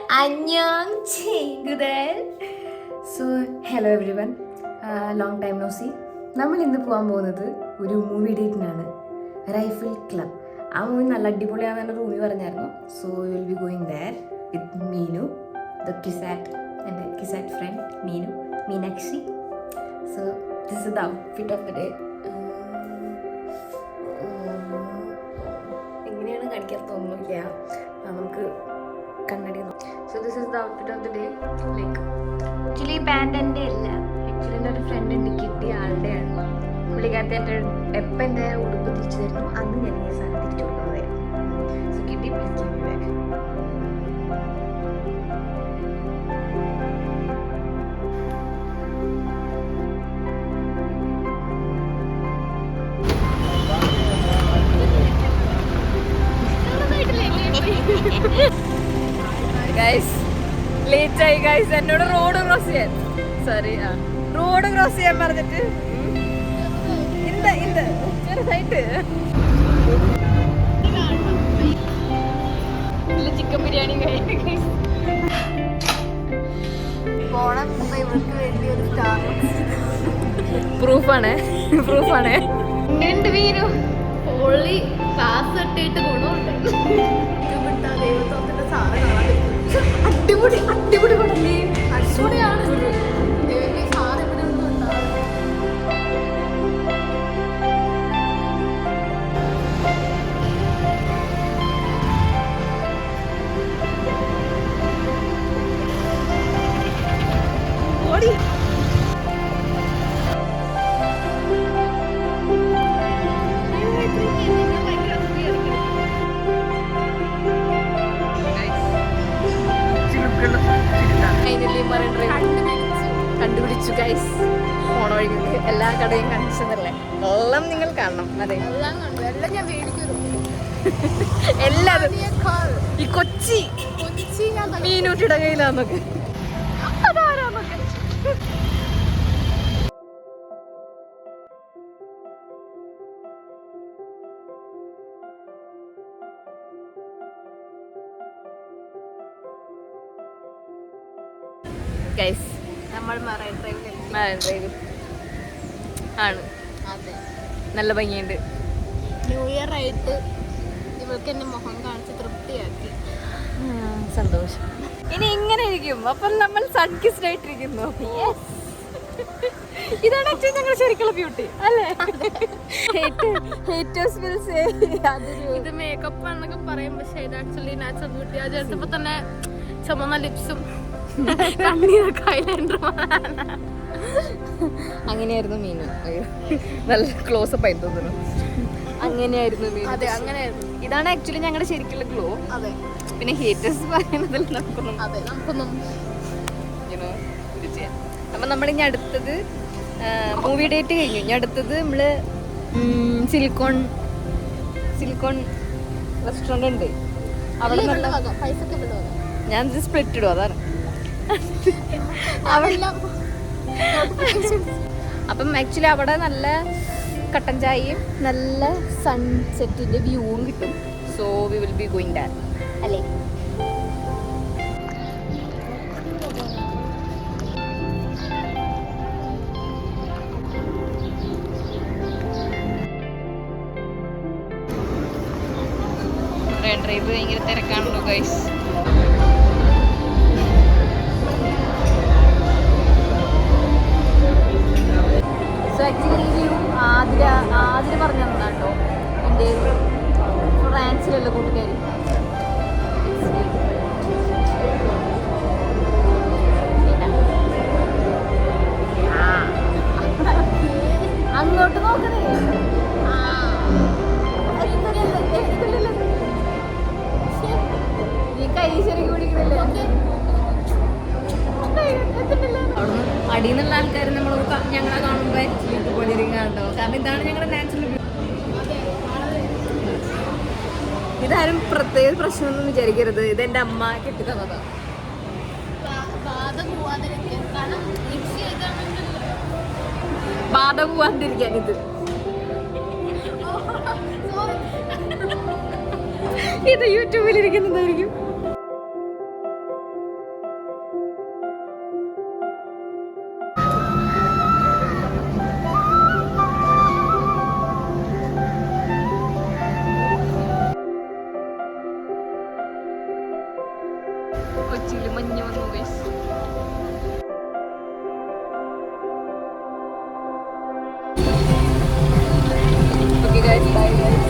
안녕 친구들. So hello everyone. Long time no see. നമ്മൾ ഇന്ന് പോകാൻ പോകുന്നത് ഒരു മൂവി ഡേറ്റിനാണ്. Rifle club. ആ മൂവി നല്ല അടിപൊളിയാണെന്ന് റൂമി പറഞ്ഞായിരുന്നു. So you will be going there with Meenu, the കിസാറ്റ്, എൻ്റെ കിസാറ്റ് friend Meenu, Meenakshi. So this is the outfit of the day. എങ്ങനെയാണ് കാണിക്കാൻ തോന്നുന്നില്ല, നമുക്ക് കണ്ണടി. So this is the outfit of the day. Like actually pant എൻ്റെ അല്ല, ആക്ച്വലി എൻ്റെ ഒരു ഫ്രണ്ട് ഉണ്ട്, കിട്ടിയ ആളുടെയാണ്. പുള്ളിക്കാരത്തെ എൻ്റെ എപ്പം എൻ്റെ ഉടുപ്പ് തിരിച്ചു തരുന്നു അന്ന് ഞാൻ ഈ സാധനം തിരിച്ചു കൊണ്ടുപോകുമായിരുന്നു. സോ കിട്ടി വിളിക്കും ബാക്ക്. ഗൈസ് ലേറ്റ് ആയി ഗൈസ്, എന്നോട് റോഡ് ക്രോസ് ചെയ്യാൻ, സോറി റോഡ് ക്രോസ് ചെയ്യാൻ പറഞ്ഞിട്ട് ചെറുതായിട്ട് ചിക്കൻ ബിരിയാണി പോണം. ഇവർക്ക് വേണ്ടി ഒരു പ്രൂഫാണ് വീരു ഓളി ക്ലാസ് ഇട്ടിട്ട് ഗുണമുണ്ട്. അടിപൊളി അടിപൊളി പടല്ലേ, അടിപൊളിയാണ്. കണ്ടുപിടിച്ചു ഗൈസ്. ഫോൺ വഴിക്ക് എല്ലാ കടയും കണ്ടിച്ചതല്ലേ, എല്ലാം നിങ്ങൾ കാണണം. അതെ എല്ലാതും ഈ കൊച്ചി മീനൂട്ടിയുടെ കയ്യിലാന്നൊക്കെ. അതാരാന്നൊക്കെ ഗൈസ്. നമ്മൾ മറൈൻ ഡ്രൈവ് ആണ്. അതെ, നല്ല ഭംഗിയുണ്ട്. ന്യൂ ഇയർ ആയിട്ട് ഇവൾക്ക് എന്നെ മുഖം കാണിച്ച് തൃപ്തിയാക്കി. സന്തോഷം. ഇനി ഇങ്ങനെ ഇരിക്കും, അപ്പം നമ്മൾ സൺകിസ്ഡ് ആയിട്ടിരിക്കുന്നു. ഇതാണ് ആക്ച്വലി ഞങ്ങൾ ശരിക്കുള്ള ബ്യൂട്ടി അല്ലേ? ഇത് മേക്കപ്പ് ആണെന്നൊക്കെ പറയും, പക്ഷേ ഇത് ആക്ച്വലി നാച്ചുറൽ ബ്യൂട്ടി. അത് എടുത്തപ്പോ തന്നെ ചുമന്ന ലിപ്സും കണ്ണീരൊക്കെ ഐലൈനറും. അങ്ങനെയായിരുന്നു മീനു. നല്ല ക്ലോസപ്പ് ആയി തോന്നുന്നു. അങ്ങനെയായിരുന്നു മീനു. അതെ, അങ്ങനെയായിരുന്നു. ഇതാണ് ആക്ച്വലി ഞങ്ങളുടെ ശരിക്കുള്ള ഗ്ലോ. അതെ. പിന്നെ ഹേറ്റേഴ്സ് പറയുന്നതിൽ നമുക്കൊന്നും ഇത് ചെയ്യാം. അപ്പം നമ്മളിനി അടുത്തത് മൂവി ഡേറ്റ് കഴിഞ്ഞു. ഇനി അടുത്തത് നമ്മള് സിലിക്കോൺ റെസ്റ്റോറൻ്റ് ഉണ്ട് അവിടെ. ഞാൻ സ്പ്ലിറ്റ് ഇടും, അതാണ്. അപ്പം ആക്ച്വലി അവിടെ നല്ല കട്ടൻ ചായയും നല്ല സൺസെറ്റിന്റെ വ്യൂവും കിട്ടും. So we will be going that അല്ലേ? ഡ്രൈവ് ഭയങ്കര തിരക്കാണല്ലോ ഗൈസ്. സോ ആക്ച്വലി ഈ വ്യൂ ആദ്യം പറഞ്ഞു തന്നാട്ടോ എൻ്റെ ഫ്രാൻസിലുള്ള കൂട്ടുകാരി. അങ്ങോട്ട് നോക്കണേ. നീ കൈ ശരിക്കും പിടിക്കണല്ലേ? അടിയിൽ നിന്നുള്ള ആൾക്കാർ ഞങ്ങളെ കാണുമ്പോൾ ഇതുപോലെ കാണട്ടോ, കാരണം ഇതാണ് ഞങ്ങളുടെ നാച്ചുറൽ ബ്യൂട്ടി. ഇതാരും പ്രത്യേക പ്രശ്നമൊന്നും വിചാരിക്കരുത്, ഇതെന്റെ അമ്മ കെട്ടിത്തന്നതാണ്. ബാധ പോവാതിരിക്കാൻ ഇത് യൂട്യൂബിൽ ഇരിക്കുന്നതായിരിക്കും. കൊച്ചിയിൽ മഞ്ഞ് വന്നു guys. Okay guys, bye guys.